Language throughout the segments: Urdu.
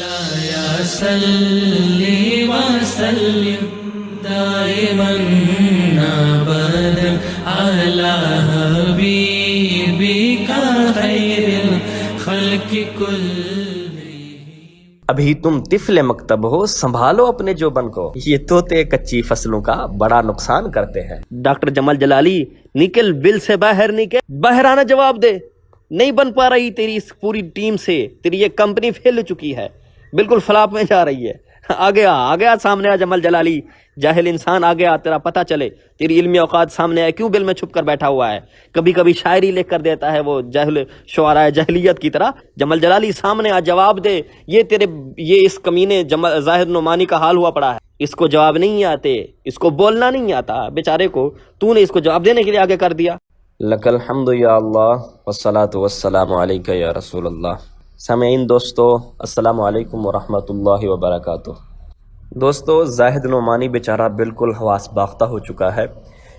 مولاي صل وسلم دائما ابدا على حبيبك خير الخلق كلهم۔ ابھی تم طفل مکتب ہو، سنبھالو اپنے جوبن کو، یہ طوطے کچی فصلوں کا بڑا نقصان کرتے ہیں۔ ڈاکٹر جمال جلالی، نکل بل سے باہر نکل، باہر آنا، جواب دے۔ نہیں بن پا رہی تیری اس پوری ٹیم سے، تیری یہ کمپنی پھیل چکی ہے، بالکل فلاپ میں جا رہی ہے۔ آ گیا سامنے آ جمال جلالی، جاہل انسان آ گیا، تیرا پتہ چلے، تیری علمی اوقات سامنے آئے، کیوں بل میں چھپ کر بیٹھا ہوا ہے؟ کبھی کبھی شاعری لکھ کر دیتا ہے وہ جاہل شعراء جاہلیت کی طرح۔ جمال جلالی سامنے آ، جواب دے۔ یہ اس کمینے زاہد نعمانی کا حال ہوا پڑا ہے، اس کو جواب نہیں آتے، اس کو بولنا نہیں آتا بیچارے کو، تو نے اس کو جواب دینے کے لیے آگے کر دیا۔ لک الحمد یا اللہ والصلاة والسلام علیکہ یا رسول اللہ۔ سامعین دوستو، السلام علیکم ورحمۃ اللہ وبرکاتہ۔ دوستو، زاہد نعمانی بیچارہ بالکل حواس باختہ ہو چکا ہے،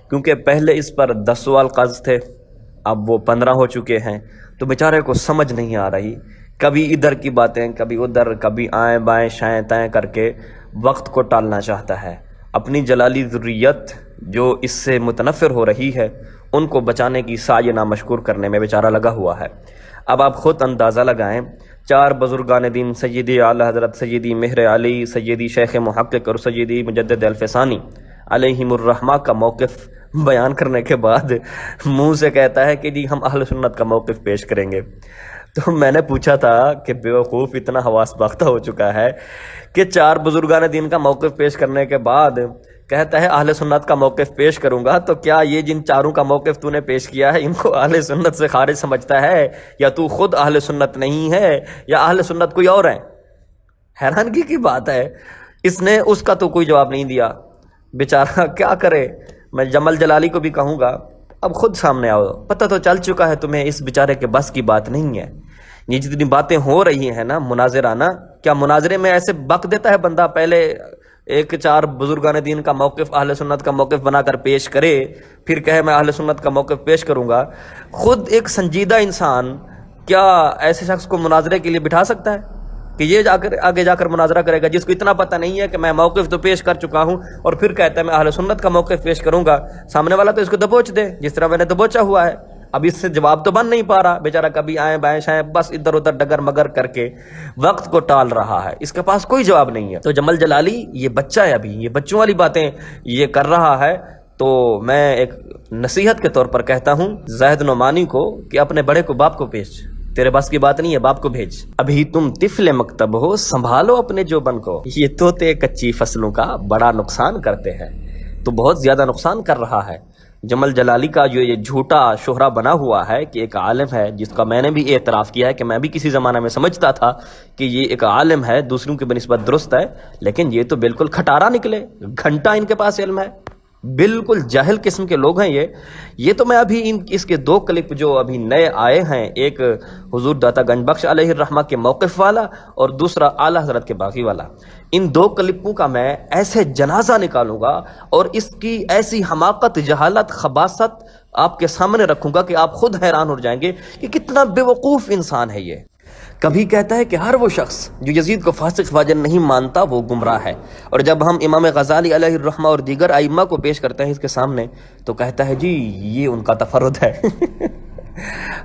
کیونکہ پہلے اس پر 10 سوال قرض تھے، اب وہ 15 ہو چکے ہیں، تو بیچارے کو سمجھ نہیں آ رہی، کبھی ادھر کی باتیں، کبھی ادھر، کبھی آئیں بائیں شائیں تائیں کر کے وقت کو ٹالنا چاہتا ہے۔ اپنی جلالی ذریت جو اس سے متنفر ہو رہی ہے، ان کو بچانے کی سعی نامشکور کرنے میں بیچارہ لگا ہوا ہے۔ اب آپ خود اندازہ لگائیں، 4 بزرگان دین، سیدی اعلی حضرت سیدی مہر علی، سیدی شیخ محقق اور سیدی مجدد الفسانی علیہم الرحمہ کا موقف بیان کرنے کے بعد منہ سے کہتا ہے کہ جی ہم اہل سنت کا موقف پیش کریں گے۔ تو میں نے پوچھا تھا کہ بیوقوف اتنا حواس باختہ ہو چکا ہے کہ 4 بزرگان دین کا موقف پیش کرنے کے بعد کہتا ہے اہل سنت کا موقف پیش کروں گا، تو کیا یہ جن 4 کا موقف تو نے پیش کیا ہے ان کو اہل سنت سے خارج سمجھتا ہے، یا تو خود اہل سنت نہیں ہے، یا اہل سنت کوئی اور ہے؟ حیرانگی کی بات ہے، اس کا تو کوئی جواب نہیں دیا، بیچارہ کیا کرے۔ میں جمال جلالی کو بھی کہوں گا، اب خود سامنے آؤ، پتہ تو چل چکا ہے تمہیں اس بیچارے کے بس کی بات نہیں ہے۔ یہ جتنی باتیں ہو رہی ہیں نا مناظرانہ، کیا مناظرے میں ایسے بک دیتا ہے بندہ، پہلے ایک 4 بزرگان دین کا موقف اہل سنت کا موقف بنا کر پیش کرے، پھر کہے میں اہل سنت کا موقف پیش کروں گا؟ خود ایک سنجیدہ انسان کیا ایسے شخص کو مناظرے کے لیے بٹھا سکتا ہے کہ یہ آگے جا کر مناظرہ کرے گا، جس کو اتنا پتہ نہیں ہے کہ میں موقف تو پیش کر چکا ہوں، اور پھر کہتا ہے میں اہل سنت کا موقف پیش کروں گا؟ سامنے والا تو اس کو دبوچ دے جس طرح میں نے دبوچا ہوا ہے۔ اب اس سے جواب تو بن نہیں پا رہا، بیچارہ کبھی آئیں بائیں شائیں بس ادھر ادھر ڈگر مگر کر کے وقت کو ٹال رہا ہے، اس کے پاس کوئی جواب نہیں ہے۔ تو جمال جلالی یہ بچہ ہے، ابھی یہ بچوں والی باتیں یہ کر رہا ہے، تو میں ایک نصیحت کے طور پر کہتا ہوں زاہد نعمانی کو کہ اپنے بڑے کو باپ کو بھیج، تیرے بس کی بات نہیں ہے، باپ کو بھیج۔ ابھی تم طفل مکتب ہو، سنبھالو اپنے جوبن کو، یہ طوطے کچی فصلوں کا بڑا نقصان کرتے ہیں، تو بہت زیادہ نقصان کر رہا ہے۔ جمال جلالی کا جو یہ جھوٹا شہرہ بنا ہوا ہے کہ ایک عالم ہے، جس کا میں نے بھی اعتراف کیا ہے کہ میں بھی کسی زمانہ میں سمجھتا تھا کہ یہ ایک عالم ہے، دوسروں کی بنسبت درست ہے، لیکن یہ تو بالکل کھٹارا نکلے، گھنٹہ ان کے پاس علم ہے، بالکل جاہل قسم کے لوگ ہیں یہ تو میں ابھی اس کے 2 کلپ جو ابھی نئے آئے ہیں، ایک حضور داتا گنج بخش علیہ الرحمہ کے موقف والا اور دوسرا اعلی حضرت کے باغی والا، ان 2 کلپوں کا میں ایسے جنازہ نکالوں گا اور اس کی ایسی حماقت، جہالت، خباثت آپ کے سامنے رکھوں گا کہ آپ خود حیران ہو جائیں گے کہ کتنا بے وقوف انسان ہے یہ۔ کبھی کہتا ہے کہ ہر وہ شخص جو یزید کو فاسق فاجر نہیں مانتا وہ گمراہ ہے، اور جب ہم امام غزالی علیہ الرحمہ اور دیگر ائمہ کو پیش کرتے ہیں اس کے سامنے تو کہتا ہے جی یہ ان کا تفرد ہے۔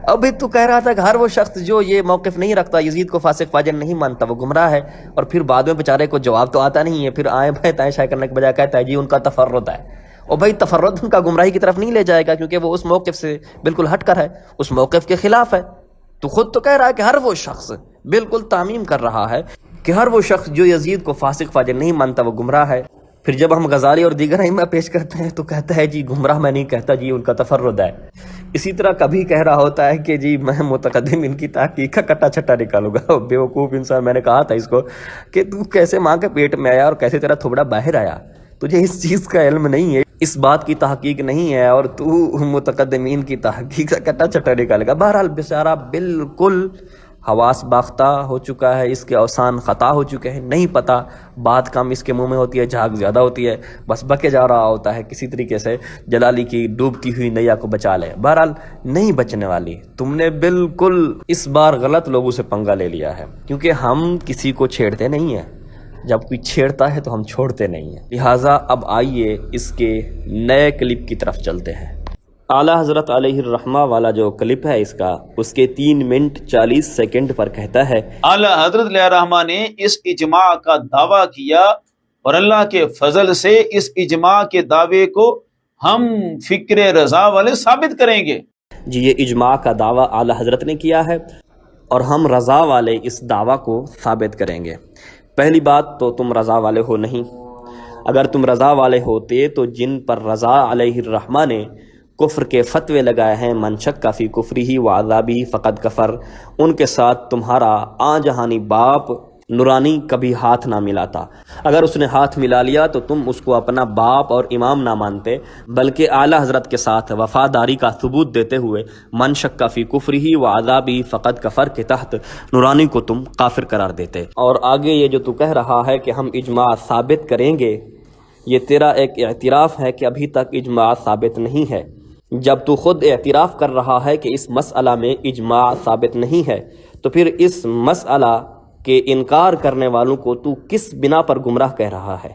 ابھی تو کہہ رہا تھا کہ ہر وہ شخص جو یہ موقف نہیں رکھتا، یزید کو فاسق فاجر نہیں مانتا، وہ گمراہ ہے، اور پھر بعد میں بیچارے کو جواب تو آتا نہیں ہے، پھر آئیں بائیں تائیں شائیں کرنے کے بجائے کہتا ہے جی ان کا تفرد ہے۔ اور بھائی تفرد ان کا گمراہی کی طرف نہیں لے جائے گا، کیونکہ وہ اس موقف سے بالکل ہٹ کر ہے، اس موقف کے خلاف ہے۔ تو خود تو کہہ رہا ہے کہ ہر وہ شخص، بالکل تعمیم کر رہا ہے کہ ہر وہ شخص جو یزید کو فاسق فاجر نہیں مانتا وہ گمراہ ہے۔ پھر جب ہم غزالی اور دیگر ائمہ پیش کرتے ہیں تو کہتا ہے جی گمراہ میں نہیں کہتا، جی ان کا تفرد ہے۔ اسی طرح کبھی کہہ رہا ہوتا ہے کہ جی میں متقدم ان کی تحقیق کا کٹا چھٹا نکالوں گا۔ بیوقوف انسان، میں نے کہا تھا اس کو کہ تو کیسے ماں کے پیٹ میں آیا اور کیسے تیرا تھوبڑا باہر آیا، تجھے اس چیز کا علم نہیں ہے، اس بات کی تحقیق نہیں ہے، اور تو متقدمین کی تحقیق کا کٹا چھٹا نکالے گا۔ بہرحال بیچارہ بالکل حواس باختہ ہو چکا ہے، اس کے اوسان خطا ہو چکے ہیں، نہیں پتہ، بات کم اس کے منہ میں ہوتی ہے، جھاگ زیادہ ہوتی ہے، بس بکے جا رہا ہوتا ہے کسی طریقے سے جلالی کی ڈوبتی ہوئی نیا کو بچا لے۔ بہرحال نہیں بچنے والی، تم نے بالکل اس بار غلط لوگوں سے پنگا لے لیا ہے، کیونکہ ہم کسی کو چھیڑتے نہیں ہیں، جب کوئی چھیڑتا ہے تو ہم چھوڑتے نہیں ہیں۔ لہٰذا اب آئیے اس کے نئے کلپ کی طرف چلتے ہیں۔ اعلیٰ حضرت علیہ الرحمہ والا جو کلپ ہے اس کا، اس کے 3 منٹ 40 سیکنڈ پر کہتا ہے، اعلیٰ حضرت علیہ الرحمہ نے اس اجماع کا دعویٰ کیا اور اللہ کے فضل سے اس اجماع کے دعوے کو ہم فکر رضا والے ثابت کریں گے۔ جی یہ اجماع کا دعویٰ اعلیٰ حضرت نے کیا ہے اور ہم رضا والے اس دعویٰ کو ثابت کریں گے۔ پہلی بات تو تم رضا والے ہو نہیں، اگر تم رضا والے ہوتے تو جن پر رضا علیہ الرحمہ نے کفر کے فتوے لگائے ہیں، من شک فی کفرہ وعذابہ فقد کفر، ان کے ساتھ تمہارا آن جہانی باپ نورانی کبھی ہاتھ نہ ملاتا۔ اگر اس نے ہاتھ ملا لیا تو تم اس کو اپنا باپ اور امام نہ مانتے، بلکہ اعلیٰ حضرت کے ساتھ وفاداری کا ثبوت دیتے ہوئے من شک فی کفرہ وعذابہ فقد کفر کے تحت نورانی کو تم کافر قرار دیتے۔ اور آگے یہ جو تو کہہ رہا ہے کہ ہم اجماع ثابت کریں گے، یہ تیرا ایک اعتراف ہے کہ ابھی تک اجماع ثابت نہیں ہے۔ جب تو خود اعتراف کر رہا ہے کہ اس مسئلہ میں اجماع ثابت نہیں ہے، تو پھر اس مسئلہ کے انکار کرنے والوں کو تو کس بنا پر گمراہ کہہ رہا ہے؟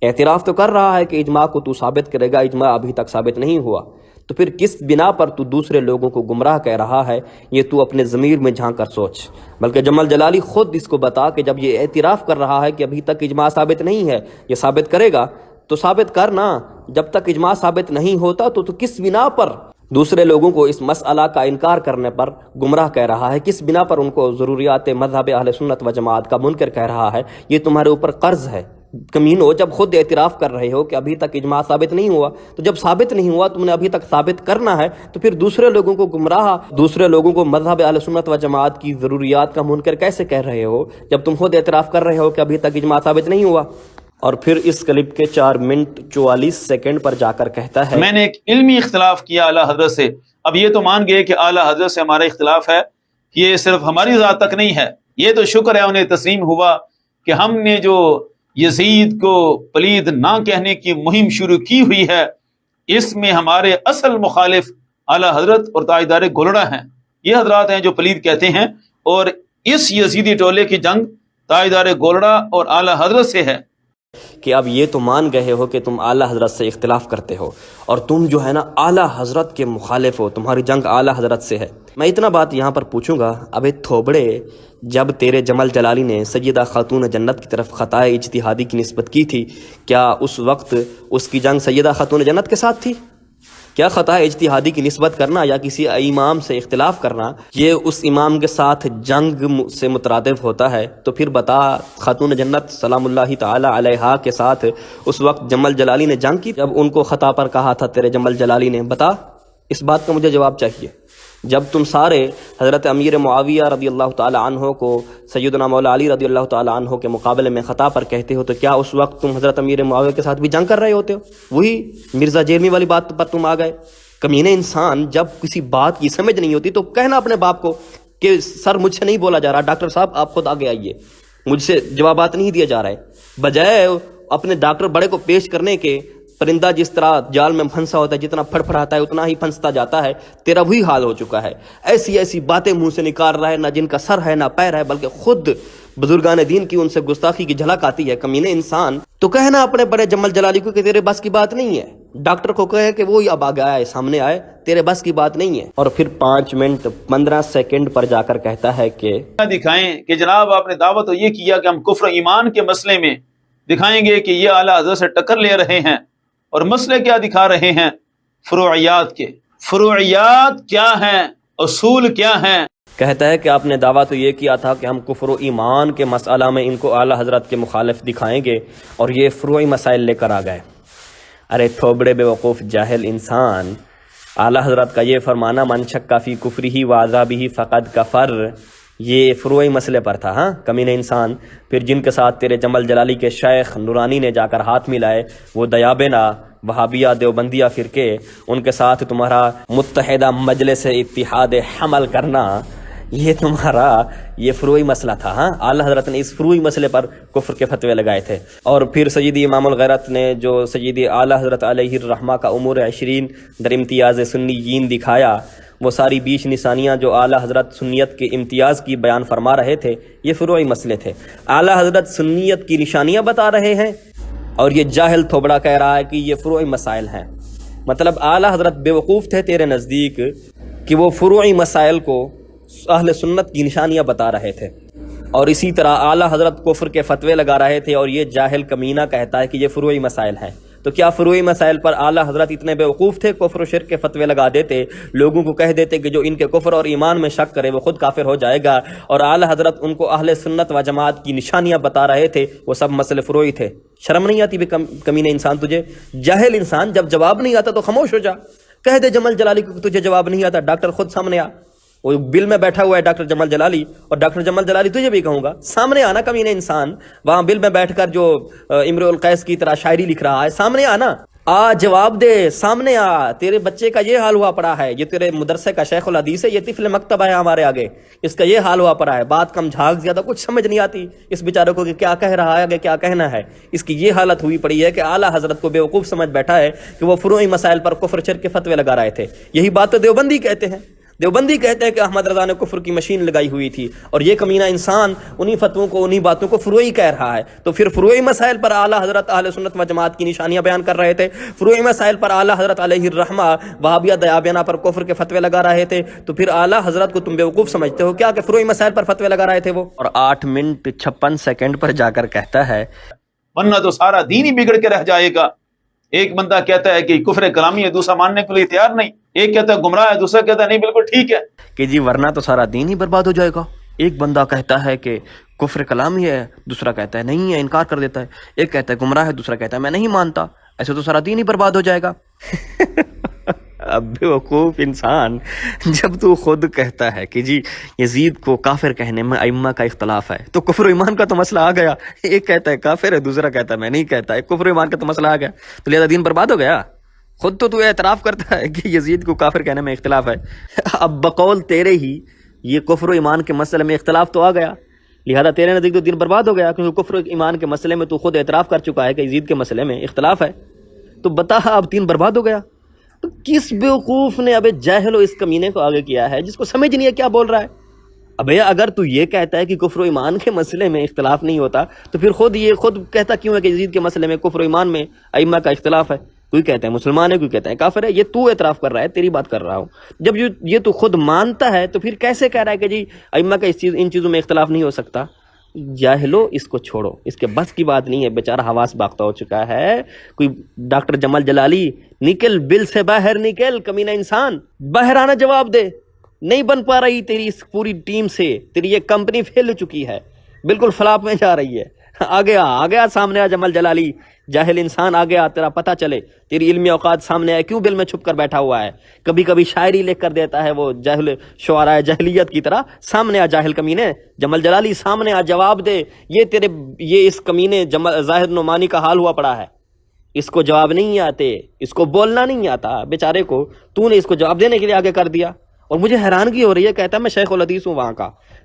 اعتراف تو کر رہا ہے کہ اجماع کو تو ثابت کرے گا، اجماع ابھی تک ثابت نہیں ہوا، تو پھر کس بنا پر تو دوسرے لوگوں کو گمراہ کہہ رہا ہے؟ یہ تو اپنے ضمیر میں جھانک کر سوچ۔ بلکہ جمال جلالی خود اس کو بتا کہ جب یہ اعتراف کر رہا ہے کہ ابھی تک اجماع ثابت نہیں ہے، یہ ثابت کرے گا تو ثابت کرنا، جب تک اجماع ثابت نہیں ہوتا تو کس بنا پر دوسرے لوگوں کو اس مسئلہ کا انکار کرنے پر گمراہ کہہ رہا ہے؟ کس بنا پر ان کو ضروریات مذہب اہل سنت و جماعت کا منکر کہہ رہا ہے؟ یہ تمہارے اوپر قرض ہے کمینو، جب خود اعتراف کر رہے ہو کہ ابھی تک اجماع ثابت نہیں ہوا، تو جب ثابت نہیں ہوا تم نے ابھی تک ثابت کرنا ہے، تو پھر دوسرے لوگوں کو گمراہ، دوسرے لوگوں کو مذہب اہل سنت و جماعت کی ضروریات کا منکر کیسے کہہ رہے ہو جب تم خود اعتراف کر رہے ہو کہ ابھی تک اجماع ثابت نہیں ہوا؟ اور پھر اس کلپ کے 4 منٹ 44 سیکنڈ پر جا کر کہتا ہے، میں نے ایک علمی اختلاف کیا اعلیٰ حضرت سے، اب یہ تو مان گئے کہ اعلیٰ حضرت سے ہمارا اختلاف ہے، یہ صرف ہماری ذات تک نہیں ہے، یہ تو شکر ہے انہیں تسلیم ہوا کہ ہم نے جو یزید کو پلید نہ کہنے کی مہم شروع کی ہوئی ہے، اس میں ہمارے اصل مخالف اعلیٰ حضرت اور تاجدار گولڑا ہیں۔ یہ حضرات ہیں جو پلید کہتے ہیں، اور اس یزیدی ٹولے کی جنگ تاجدار گولڑا اور اعلیٰ حضرت سے ہے۔ کہ اب یہ تو مان گئے ہو کہ تم اعلیٰ حضرت سے اختلاف کرتے ہو، اور تم جو ہے نا اعلیٰ حضرت کے مخالف ہو، تمہاری جنگ اعلیٰ حضرت سے ہے۔ میں اتنا بات یہاں پر پوچھوں گا، ابے تھوبڑے، جب تیرے جمل جلالی نے سیدہ خاتون جنت کی طرف خطائے اجتہادی کی نسبت کی تھی، کیا اس وقت اس کی جنگ سیدہ خاتون جنت کے ساتھ تھی؟ کیا خطا اجتہادی کی نسبت کرنا یا کسی امام سے اختلاف کرنا یہ اس امام کے ساتھ جنگ سے مترادف ہوتا ہے؟ تو پھر بتا، خاتون جنت سلام اللہ تعالی علیہا کے ساتھ اس وقت جمل جلالی نے جنگ کی جب ان کو خطا پر کہا تھا تیرے جمل جلالی نے؟ بتا، اس بات کا مجھے جواب چاہیے۔ جب تم سارے حضرت امیر معاویہ رضی اللہ تعالی عنہ کو سیدنا مولا علی رضی اللہ تعالی عنہ کے مقابلے میں خطا پر کہتے ہو، تو کیا اس وقت تم حضرت امیر معاویہ کے ساتھ بھی جنگ کر رہے ہوتے ہو؟ وہی مرزا جیرمی والی بات پر تم آ گئے۔ کمینے انسان، جب کسی بات کی سمجھ نہیں ہوتی تو کہنا اپنے باپ کو کہ سر مجھ سے نہیں بولا جا رہا، ڈاکٹر صاحب آپ خود آگے آئیے، مجھ سے جوابات نہیں دیے جا رہے، بجائے اپنے ڈاکٹر بڑے کو پیش کرنے کے پرندہ جس طرح جال میں پھنسا ہوتا ہے، جتنا پھڑ پھڑاتا ہے اتنا ہی پھنستا جاتا ہے، تیرا وہی حال ہو چکا ہے۔ ایسی ایسی باتیں منہ سے نکال رہا ہے، نہ جن کا سر ہے نہ پیر ہے، بلکہ خود بزرگان دین کی ان سے گستاخی کی جھلک آتی ہے۔ کمینے انسان، تو کہنا اپنے بڑے جمل جلالی کو کہ تیرے بس کی بات نہیں ہے، ڈاکٹر کو کہے کہ وہ اب آگے آئے، سامنے آئے، تیرے بس کی بات نہیں ہے۔ اور پھر 5 منٹ 15 سیکنڈ پر جا کر کہتا ہے کہ دکھائیں کہ جناب آپ نے دعویٰ تو یہ کیا کہ ہم کفر ایمان کے مسئلے میں دکھائیں گے کہ یہ اعلیٰ حضرت سے ٹکر لے رہے ہیں، اور مسئلے کیا دکھا رہے ہیں؟ فروعیات کے۔ فروعیات کیا ہیں؟ اصول کیا ہیں؟ کہتا ہے کہ آپ نے دعویٰ تو یہ کیا تھا کہ ہم کفر و ایمان کے مسئلہ میں ان کو اعلیٰ حضرت کے مخالف دکھائیں گے، اور یہ فروعی مسائل لے کر آ گئے۔ ارے تھوبڑے بے وقوف جاہل انسان، اعلیٰ حضرت کا یہ فرمانا من شک فی کفرہ وعذابہ فقد کفر، یہ فروعی مسئلے پر تھا۔ ہاں کمینے انسان، پھر جن کے ساتھ تیرے جمل جلالی کے شیخ نورانی نے جا کر ہاتھ ملائے، وہ دیابنا، وہابیہ، دیوبندیہ فرقے، ان کے ساتھ تمہارا متحدہ مجلس اتحاد حمل کرنا، یہ تمہارا یہ فروعی مسئلہ تھا. ہاں اعلیٰ حضرت نے اس فروعی مسئلے پر کفر کے فتوے لگائے تھے. اور پھر سیدی امام الغیرت نے جو سیدی اعلیٰ حضرت علیہ الرحمہ کا امور 20 در امتیاز سنیین دکھایا، وہ ساری 20 نشانیاں جو اعلیٰ حضرت سنیت کے امتیاز کی بیان فرما رہے تھے، یہ فروعی مسئلے تھے. اعلیٰ حضرت سنیت کی نشانیاں بتا رہے ہیں اور یہ جاہل تھوبڑا کہہ رہا ہے کہ یہ فروعی مسائل ہیں. مطلب اعلیٰ حضرت بیوقوف تھے تیرے نزدیک کہ وہ فروعی مسائل کو اہل سنت کی نشانیاں بتا رہے تھے، اور اسی طرح اعلیٰ حضرت کفر کے فتوے لگا رہے تھے، اور یہ جاہل کمینہ کہتا ہے کہ یہ فروعی مسائل ہیں. تو کیا فروعی مسائل پر اعلیٰ حضرت اتنے بیوقوف تھے؟ کفر و شرک کے فتوے لگا دیتے، لوگوں کو کہہ دیتے کہ جو ان کے کفر اور ایمان میں شک کرے وہ خود کافر ہو جائے گا، اور اعلیٰ حضرت ان کو اہل سنت و جماعت کی نشانیاں بتا رہے تھے. وہ سب مسئلے فروعی تھے. شرم نہیں آتی بھی کمینے انسان تجھے؟ جاہل انسان، جب جواب نہیں آتا تو خاموش ہو جا. کہہ دے جمال جلالی کو تجھے جواب نہیں آتا. ڈاکٹر خود سامنے آ، وہ بل میں بیٹھا ہوا ہے ڈاکٹر جمال جلالی، اور ڈاکٹر جمال جلالی تجھے بھی کہوں گا سامنے آنا کمینے انسان. وہاں بل میں بیٹھ کر جو امرؤ القیس کی طرح شاعری لکھ رہا ہے، سامنے آنا، آ جواب دے، سامنے آ. تیرے بچے کا یہ حال ہوا پڑا ہے، یہ تیرے مدرسے کا شیخ الحدیث ہے، یہ طفل مکتب ہے ہمارے آگے، اس کا یہ حال ہوا پڑا ہے. بات کم جھاگ زیادہ، کچھ سمجھ نہیں آتی اس بیچارے کو کہ کیا کہہ رہا ہے، آگے کیا کہنا ہے. اس کی یہ حالت ہوئی پڑی ہے کہ اعلیٰ حضرت کو بیوقوف سمجھ بیٹھا ہے کہ وہ فروعی مسائل پر کفر شرک کے فتوے لگا رہے تھے. یہی بات تو دیوبندی کہتے ہیں. دیوبندی کہتے ہیں کہ احمد رضا نے کفر کی مشین لگائی ہوئی تھی، اور یہ کمینہ انسان انہی فتووں کو، انہی باتوں کو فروعی کہہ رہا ہے. تو پھر فروعی مسائل پر اعلیٰ حضرت اہل سنت و جماعت کی نشانیاں بیان کر رہے تھے، فروعی مسائل پر اعلیٰ حضرت علیہ الرحمہ وہابیہ دیابینا پر کفر کے فتوے لگا رہے تھے. تو پھر اعلیٰ حضرت کو تم بیوقوف سمجھتے ہو کیا کہ فروعی مسائل پر فتوے لگا رہے تھے وہ؟ اور 8 منٹ 56 سیکنڈ پر جا کر کہتا ہے ورنہ تو سارا دین ہی بگڑ کے رہ جائے گا. ایک بندہ کہتا ہے کہ کفر کلامی ہے، دوسرا ماننے کے لیے تیار نہیں. ایک کہتا ہے گمراہ ہے، دوسرا کہتا ہے نہیں بالکل ٹھیک ہے. کہ جی ورنہ تو سارا دین ہی برباد ہو جائے گا. ایک بندہ کہتا ہے کہ کفر کلامی ہے، دوسرا کہتا ہے نہیں ہے، انکار کر دیتا ہے. ایک کہتا ہے گمراہ ہے، دوسرا کہتا ہے میں نہیں مانتا. ایسے تو سارا دین ہی برباد ہو جائے گا. اب بیوقوف انسان، جب تو خود کہتا ہے کہ جی یزید کو کافر کہنے میں ائمہ کا اختلاف ہے، تو کفر و ایمان کا تو مسئلہ آ گیا. ایک کہتا ہے کافر ہے، دوسرا کہتا ہے میں نہیں کہتا. ایک کفر و ایمان کا تو مسئلہ آ گیا، تو لہذا دین برباد ہو گیا. خود تو اعتراف کرتا ہے کہ یزید کو کافر کہنے میں اختلاف ہے. اب بقول تیرے ہی یہ کفر و ایمان کے مسئلے میں اختلاف تو آ گیا، لہذا تیرے نزدیک تو دین برباد ہو گیا، کیونکہ کفر و ایمان کے مسئلے میں تو خود اعتراف کر چکا ہے کہ یزید کے مسئلے میں اختلاف ہے. تو بتا اب دین برباد ہو گیا. تو کس بیوقوف نے ابے جاہل و اس کمینے کو آگے کیا ہے جس کو سمجھ نہیں ہے کیا بول رہا ہے؟ ابے اگر تو یہ کہتا ہے کہ کفر و ایمان کے مسئلے میں اختلاف نہیں ہوتا، تو پھر خود کہتا کیوں ہے کہ یزید کے مسئلے میں کفر و ایمان میں ائمہ کا اختلاف ہے؟ کوئی کہتا ہے مسلمان ہے، کوئی کہتا ہے کافر ہے. یہ تو اعتراف کر رہا ہے، تیری بات کر رہا ہوں. جب یہ تو خود مانتا ہے تو پھر کیسے کہہ رہا ہے کہ جی ائمہ کا ان چیزوں میں اختلاف نہیں ہو سکتا؟ جاہلو اس کو چھوڑو، اس کے بس کی بات نہیں ہے. بیچارہ حواس باختہ ہو چکا ہے. کوئی ڈاکٹر جمال جلالی، نکل بل سے باہر نکل کمینہ انسان، باہر آنا، جواب دے. نہیں بن پا رہی تیری اس پوری ٹیم سے، تیری یہ کمپنی پھیل چکی ہے، بالکل فلاپ میں جا رہی ہے. آ گیا سامنے آ جمال جلالی، جاہل انسان آ گیا، تیرا پتہ چلے، تیری علمی اوقات سامنے آئے. کیوں بل میں چھپ کر بیٹھا ہوا ہے؟ کبھی کبھی شاعری لکھ کر دیتا ہے وہ جاہل شعراء جاہلیت کی طرح. سامنے آ جاہل کمینے، جمال جلالی سامنے آ، جواب دے. یہ اس کمینے زاہد نعمانی کا حال ہوا پڑا ہے. اس کو جواب نہیں آتے، اس کو بولنا نہیں آتا بیچارے کو، تو نے اس کو جواب دینے کے لیے آگے کر دیا. اور مجھے حیرانگی ہو رہی ہے، کہتا ہے میں شیخ الحدیث ہوں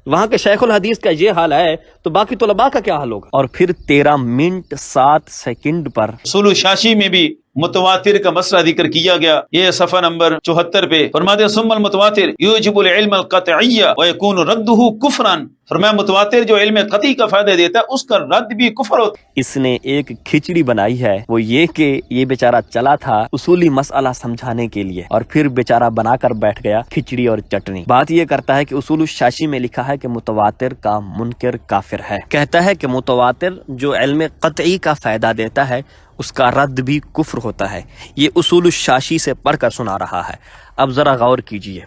وہاں کے شیخ الحدیث کا یہ حال ہے تو باقی طلباء کا کیا حال ہوگا؟ اور پھر 13 منٹ 7 سیکنڈ پر اصول الشاشی میں بھی متواتر کا مسئلہ ذکر کیا گیا. یہ صفحہ نمبر 74 پہ فرماتے ہیں ثم المتواتر یوجب العلم القطعی ویکون رده کفرا. فرمایا متواتر جو علم قطعی کا فائدہ دیتا ہے اس کا رد بھی کفر ہوتا ہے. اس نے ایک کھچڑی بنائی ہے، وہ یہ کہ یہ بیچارہ چلا تھا اصولی مسئلہ سمجھانے کے لیے، اور پھر بیچارہ بنا کر بیٹھ گیا کھچڑی اور چٹنی. بات یہ کرتا ہے کہ اصول الشاشی میں لکھا ہے کہ متواتر کا منکر کافر ہے. کہتا ہے کہ متواتر جو علم قطعی کا فائدہ دیتا ہے اس کا رد بھی کفر ہوتا ہے. یہ اصول الشاشی سے پڑھ کر سنا رہا ہے. اب ذرا غور کیجئے.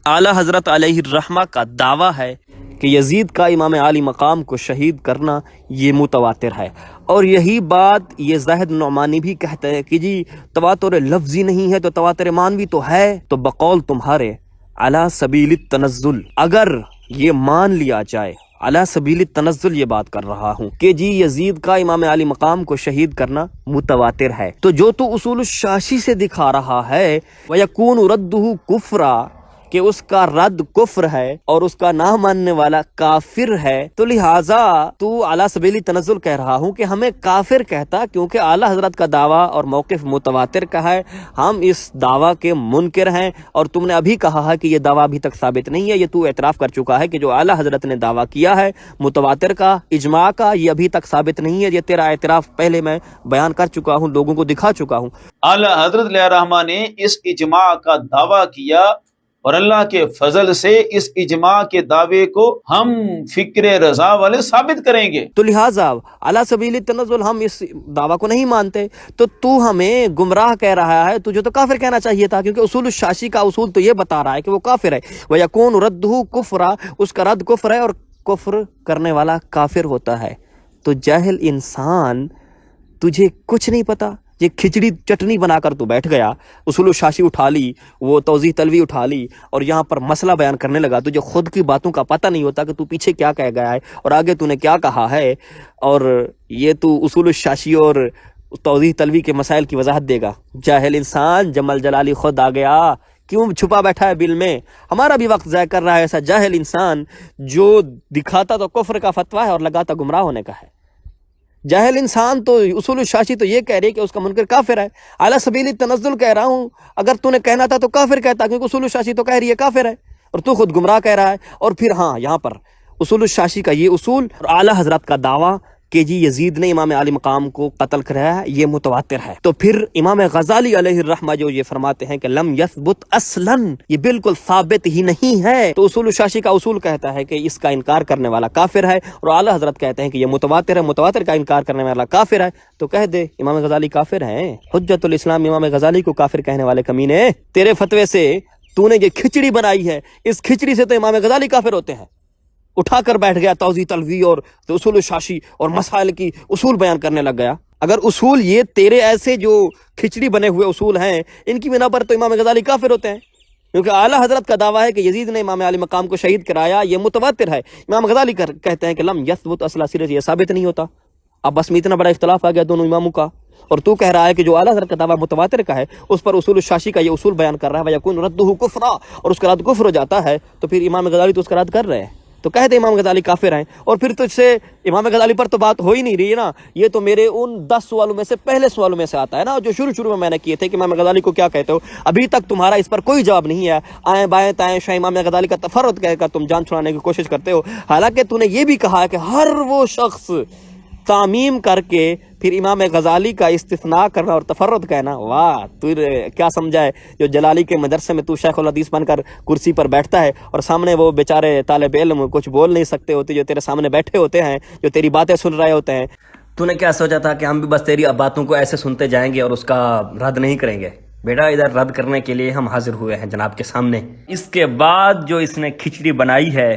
اعلیٰ حضرت علیہ الرحمہ کا دعویٰ ہے کہ یزید کا امام عالی مقام کو شہید کرنا یہ متواتر ہے، اور یہی بات یہ زاہد نعمانی بھی کہتا ہے کہ جی تواتر لفظی نہیں ہے تو تواتر معنوی تو ہے. تو بقول تمہارے علی سبیل التنزل اگر یہ مان لیا جائے، علی سبیل التنزل یہ بات کر رہا ہوں کہ جی یزید کا امام علی مقام کو شہید کرنا متواتر ہے، تو جو تو اصول الشاشی سے دکھا رہا ہے وَيَكُونُ رَدُّهُ كُفْرًا، کہ اس کا رد کفر ہے اور اس کا نہ ماننے والا کافر ہے، تو لہٰذا تو اعلیٰ سبیلی تنزل کہہ رہا ہوں کہ ہمیں کافر کہتا، کیونکہ اعلیٰ حضرت کا دعویٰ اور موقف متواتر کا ہے، ہم اس دعویٰ کے منکر ہیں، اور تم نے ابھی کہا ہے کہ یہ دعویٰ ابھی تک ثابت نہیں ہے۔ یہ تو اعتراف کر چکا ہے کہ جو اعلیٰ حضرت نے دعویٰ کیا ہے متواتر کا، اجماع کا، یہ ابھی تک ثابت نہیں ہے۔ یہ تیرا اعتراف پہلے میں بیان کر چکا ہوں، لوگوں کو دکھا چکا ہوں۔ اعلیٰ حضرت علیہ الرحمہ نے اس اجماع کا دعویٰ کیا، اور اللہ کے فضل سے اس اجماع کے دعوے کو ہم فکر رضا والے ثابت کریں گے۔ تو لہٰذا علی سبیل التنزل ہم اس دعویٰ کو نہیں مانتے، تو ہمیں گمراہ کہہ رہا ہے، تجھے تو کافر کہنا چاہیے تھا، کیونکہ اصول الشاشی کا اصول تو یہ بتا رہا ہے کہ وہ کافر ہے، وَيَكُونُ رَدُّهُ كُفْرًا، اس کا رد کفر ہے، اور کفر کرنے والا کافر ہوتا ہے۔ تو جاہل انسان، تجھے کچھ نہیں پتا، یہ کھچڑی چٹنی بنا کر تو بیٹھ گیا، اصول الشاشی اٹھا لی، وہ توضیح تلوی اٹھا لی، اور یہاں پر مسئلہ بیان کرنے لگا۔ تجھے خود کی باتوں کا پتہ نہیں ہوتا کہ تو پیچھے کیا کہہ گیا ہے اور آگے تو نے کیا کہا ہے، اور یہ تو اصول الشاشی اور توضیح تلوی کے مسائل کی وضاحت دے گا۔ جاہل انسان، جمل جلالی خود آ گیا، کیوں چھپا بیٹھا ہے بل میں؟ ہمارا بھی وقت ضائع کر رہا ہے ایسا جاہل انسان جو دکھاتا تو کفر کا فتویٰ ہے اور لگاتا گمراہ ہونے کا ہے۔ جاہل انسان تو اصول الشاشی تو یہ کہہ رہی کہ اس کا منکر کافر ہے، اعلیٰ سبیل التنزل کہہ رہا ہوں اگر تو نے کہنا تھا تو کافر کہتا، کیونکہ اصول الشاشی تو کہہ رہی ہے کافر ہے، اور تو خود گمراہ کہہ رہا ہے۔ اور پھر ہاں، یہاں پر اصول الشاشی کا یہ اصول اور اعلیٰ حضرت کا دعویٰ کہ جی یزید نے امام علی مقام کو قتل کرایا ہے، یہ متواتر ہے۔ تو پھر امام غزالی علیہ الرحمہ جو یہ فرماتے ہیں کہ لم یثبت اصلاً، یہ بالکل ثابت ہی نہیں ہے، تو اصول الشاشی کا اصول کہتا ہے کہ اس کا انکار کرنے والا کافر ہے، اور اعلیٰ حضرت کہتے ہیں کہ یہ متواتر ہے، متواتر کا انکار کرنے والا کافر ہے۔ تو کہہ دے امام غزالی کافر ہیں، حجت الاسلام امام غزالی کو کافر کہنے والے کمینے، تیرے فتوے سے تو نے یہ کھچڑی بنائی ہے، اس کھچڑی سے تو امام غزالی کافر ہوتے ہیں۔ اٹھا کر بیٹھ گیا توضیح تلوی اور اصول الشاشی اور مسائل کی اصول بیان کرنے لگ گیا۔ اگر اصول یہ تیرے ایسے جو کھچڑی بنے ہوئے اصول ہیں، ان کی بنا پر تو امام غزالی کافر ہوتے ہیں، کیونکہ اعلیٰ حضرت کا دعویٰ ہے کہ یزید نے امام علی مقام کو شہید کرایا، یہ متواتر ہے۔ امام غزالی کہتے ہیں کہ لم یثبت اصلا، سرے سے یہ ثابت نہیں ہوتا۔ اب بس میں اتنا بڑا اختلاف آ گیا دونوں اماموں کا، اور تو کہہ رہا ہے کہ جو اعلیٰ حضرت کا دعویٰ متواتر کا ہے اس پر اصول الشاشی کا یہ اصول بیان کر رہا ہے، وَيَكُونُ رَدُّهُ كُفْرًا، اور اس کا رد کفر ہو جاتا ہے، تو پھر امام غزالی تو اس کا رد کر رہے ہیں، تو کہہ دے امام غزالی کافر ہیں۔ اور پھر تجھ سے امام غزالی پر تو بات ہو ہی نہیں رہی ہے نا، یہ تو میرے ان 10 سوالوں میں سے پہلے سوالوں میں سے آتا ہے نا، جو شروع میں نے کیے تھے کہ امام غزالی کو کیا کہتے ہو، ابھی تک تمہارا اس پر کوئی جواب نہیں ہے۔ آئیں بائیں تائیں شاہ امام غزالی کا تفرد کہہ کر تم جان چھڑانے کی کوشش کرتے ہو، حالانکہ تو نے یہ بھی کہا ہے کہ ہر وہ شخص تعمیم کر کے پھر امام غزالی کا استثناء کرنا اور تفرد کہنا، واہ تو کیا سمجھا ہے؟ جو جلالی کے مدرسے میں تو شیخ الحدیث بن کر کرسی پر بیٹھتا ہے، اور سامنے وہ بیچارے طالب علم کچھ بول نہیں سکتے ہوتے جو تیرے سامنے بیٹھے ہوتے ہیں، جو تیری باتیں سن رہے ہوتے ہیں۔ تو نے کیا سوچا تھا کہ ہم بھی بس تیری باتوں کو ایسے سنتے جائیں گے اور اس کا رد نہیں کریں گے؟ بیٹا ادھر رد کرنے کے لیے ہم حاضر ہوئے ہیں جناب کے سامنے۔ اس کے بعد جو اس نے کھچڑی بنائی ہے،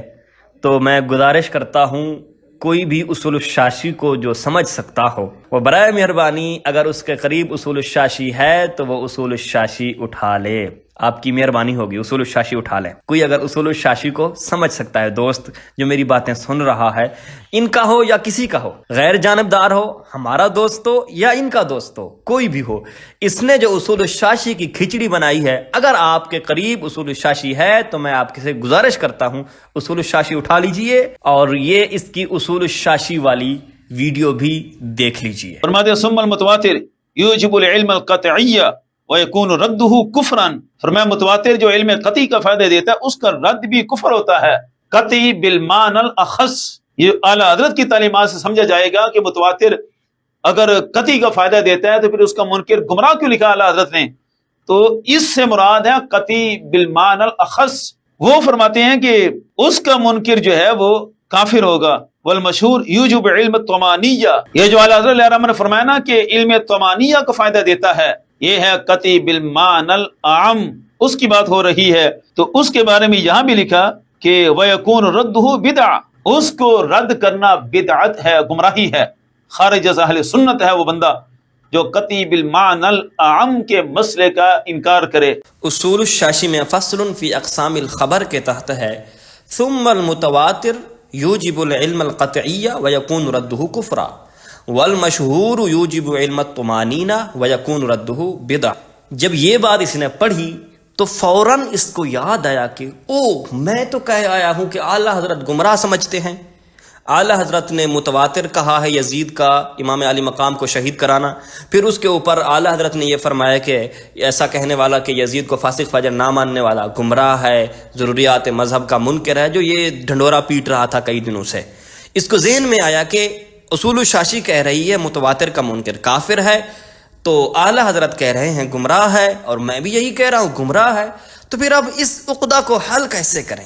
تو میں گزارش کرتا ہوں کوئی بھی اصول الشاشی کو جو سمجھ سکتا ہو، وہ برائے مہربانی اگر اس کے قریب اصول الشاشی ہے تو وہ اصول الشاشی اٹھا لے، آپ کی مہربانی ہوگی، اصول الشاشی اٹھا لیں۔ کوئی اگر اصول الشاشی کو سمجھ سکتا ہے دوست جو میری باتیں سن رہا ہے، ان کا ہو یا کسی کا ہو، غیر جانبدار ہو، ہمارا دوست ہو یا ان کا دوست ہو، کوئی بھی ہو، اس نے جو اصول الشاشی کی کھچڑی بنائی ہے، اگر آپ کے قریب اصول الشاشی ہے تو میں آپ سے گزارش کرتا ہوں اصول الشاشی اٹھا لیجئے، اور یہ اس کی اصول الشاشی والی ویڈیو بھی دیکھ لیجئے۔ فرماتے ہیں ثم المتواتر یوجب العلم القطعی وَيَكُونُ رَدُّهُ كُفْرًا، فرمایا متواتر جو علم قطعی کا فائدہ دیتا ہے اس کا رد بھی کفر ہوتا ہے۔ قطعی بالمعنی الاخص، یہ اعلیٰ حضرت کی تعلیمات سے سمجھا جائے گا کہ متواتر اگر قطعی کا فائدہ دیتا ہے تو پھر اس کا منکر گمراہ کیوں لکھا اعلیٰ حضرت نے؟ تو اس سے مراد ہے قطعی بالمعنی الاخص، وہ فرماتے ہیں کہ اس کا منکر جو ہے وہ کافر ہوگا۔ والمشہور یوجب علم الطمانیہ، یہ جو اعلیٰ حضرت علیہ الرحمہ نے فرمایا نا کہ علم طمانیہ کا فائدہ دیتا ہے، یہ ہے قطعی بالمعنی الاعم، اس کی بات ہو رہی ہے۔ تو اس کے بارے میں یہاں بھی لکھا کہ وَيَكُونُ رَدُّهُ بِدْعَةٌ، اس کو رد کرنا بدعت ہے، گمراہی ہے، خارج از اہل سنت ہے وہ بندہ جو قطعی بالمعنی الاعم کے مسئلے کا انکار کرے۔ اصول الشاشی میں فصل فی اقسام الخبر کے تحت ہے ثم المتواتر یوجب العلم القطعی ویکون ردہ کفرا والمشہور یوجب علم الطمانینہ ویکون ردہ بدع۔ جب یہ بات اس نے پڑھی تو فوراً اس کو یاد آیا کہ میں تو کہہ آیا ہوں کہ اعلیٰ حضرت گمراہ سمجھتے ہیں. اعلیٰ حضرت نے متواتر کہا ہے یزید کا امام علی مقام کو شہید کرانا، پھر اس کے اوپر اعلیٰ حضرت نے یہ فرمایا کہ ایسا کہنے والا کہ یزید کو فاسق فاجر نہ ماننے والا گمراہ ہے، ضروریات مذہب کا منکر ہے، جو یہ ڈھنڈورا پیٹ رہا تھا کئی دنوں سے. اس کو ذہن میں آیا کہ اصول الشاشی کہہ رہی ہے متواتر کا منکر کافر ہے، تو اعلیٰ حضرت کہہ رہے ہیں گمراہ ہے، اور میں بھی یہی کہہ رہا ہوں گمراہ ہے، تو پھر اب اس عقدہ کو حل کیسے کریں؟